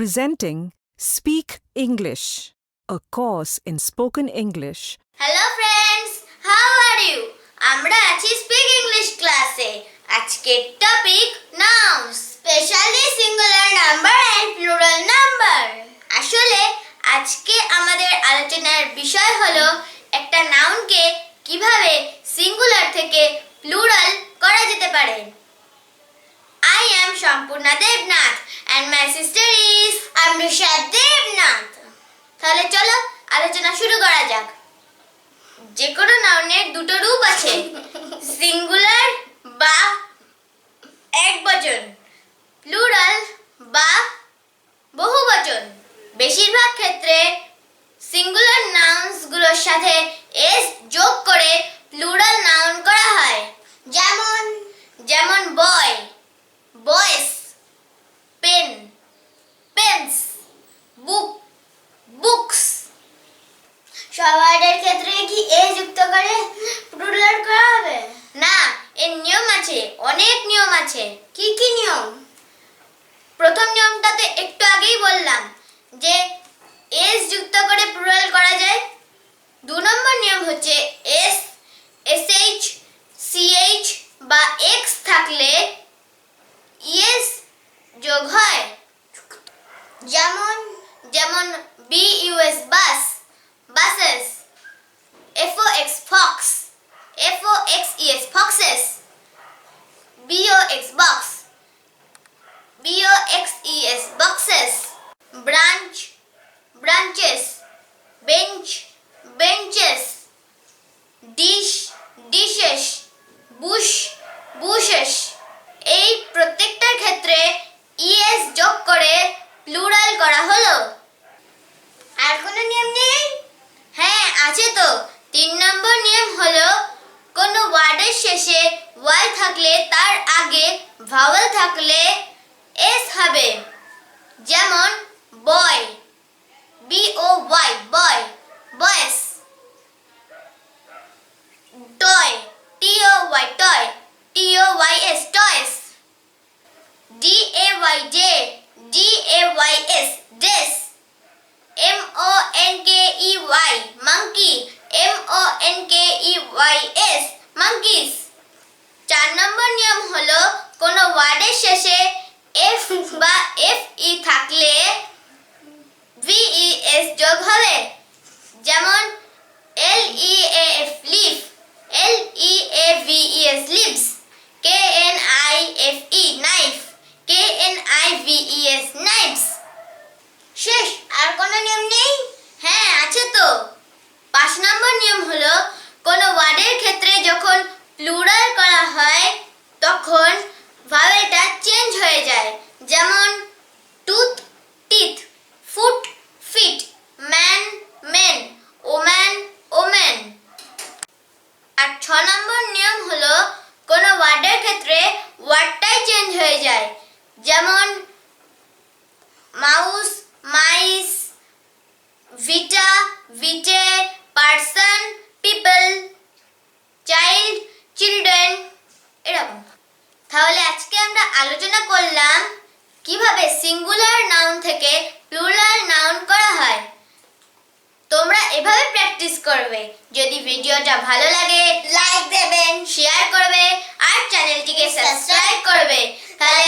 presenting Speak English, a course in spoken English. Hello friends, how are you? আমরা আছি Speak English ক্লাসে। আজকের topic Nouns, specially singular number and plural number. আসলে আজকে আমাদের আলোচনার বিষয় হলো একটা নাউনকে কিভাবে সিঙ্গুলার থেকে প্লুরাল করা যেতে পারে। I am Shampurna Devnath and my sister is Amrusha Devnath. তাহলে চলো আলোচনা শুরু করা যাক। যে কোনো নাউনের দুটো রূপ আছে, সিঙ্গুলার বা একবচন, প্লুরাল বা বহুবচন। বেশিরভাগ ক্ষেত্রে সিঙ্গুলার নাউন্সগুলোর সাথে এস যোগ করে প্লুরাল নাউন করা হয়। যেমন বয়, বয়েস, পেন, পেন্স, বুক, বুকস। সবাইয়ের ক্ষেত্রে কি এ যুক্ত করে প্লুরাল করা হবে? না, এর নিয়ম আছে, অনেক নিয়ম আছে। কি কি নিয়ম? প্রথম নিয়মটাতে একটু আগেই বললাম যে এস যুক্ত করে প্লুরাল করা যায়। 2 নম্বর নিয়ম হচ্ছে এস, এসএইচ, সিএইচ বা এক্স থাকলে ইএস যোগ হয়। যেমন বিইউএস বাস, buses, FOX fox, FOXES foxes, BOX box, BOXES boxes, branch, branches, bench, benches, dish, dishes, bush, bushes। এই প্রত্যেকটার ক্ষেত্রে ইএস যোগ করে প্লুরাল করা হলো। আর কোনো নিয়ম নেই? হ্যাঁ আছে তো। 3 নম্বর নিয়ম হলো কোনো ওয়ার্ডের শেষে ওয়াই থাকলে তার আগে ভাওয়েল থাকলে এস হবে। যেমন বয়, BOY boy, boys. Toy, TOY toy, TOYS toys. DAYJ, DAYS days. MONKEY monkey, MONKEYS monkeys। 4 number নিয়ম হলো কোনো ওয়ার্ডের শেষে এফ বা FE থাকলে VES যোগ হবে। যেমন LEAF leaf, LEAVES leaves, KNIFE knife, KNIVES knives। শেষ, আর কোনো নিয়ম নেই? হ্যাঁ আছে তো। 5 নম্বর নিয়ম হলো কোনো ওয়ার্ডের ক্ষেত্রে যখন প্লুরাল করা হয় তখন ভাওয়েলটা চেঞ্জ হয়ে যায়। যেমন tooth, teeth, foot, feet, man, men, woman, women. আর 6 নম্বর নিয়ম হলো কোনো ওয়ার্ডের ক্ষেত্রে ওয়ার্ডটাই চেঞ্জ হয়ে যায়। যেমন মাউস, মাইস, ভিটা, ভিটে, পারসন, পিপল, চাইল্ড, চিলড্রেন, এরকম। তাহলে আজকে আমরা আলোচনা করলাম কিভাবে সিঙ্গুলার নাউন থেকে প্লুরাল নাউন করা হয়। তোমরা এভাবে প্র্যাকটিস করবে। যদি ভিডিওটা ভালো লাগে লাইক দেবেন, শেয়ার করবে আর চ্যানেলটিকে সাবস্ক্রাইব করবে। তাহলে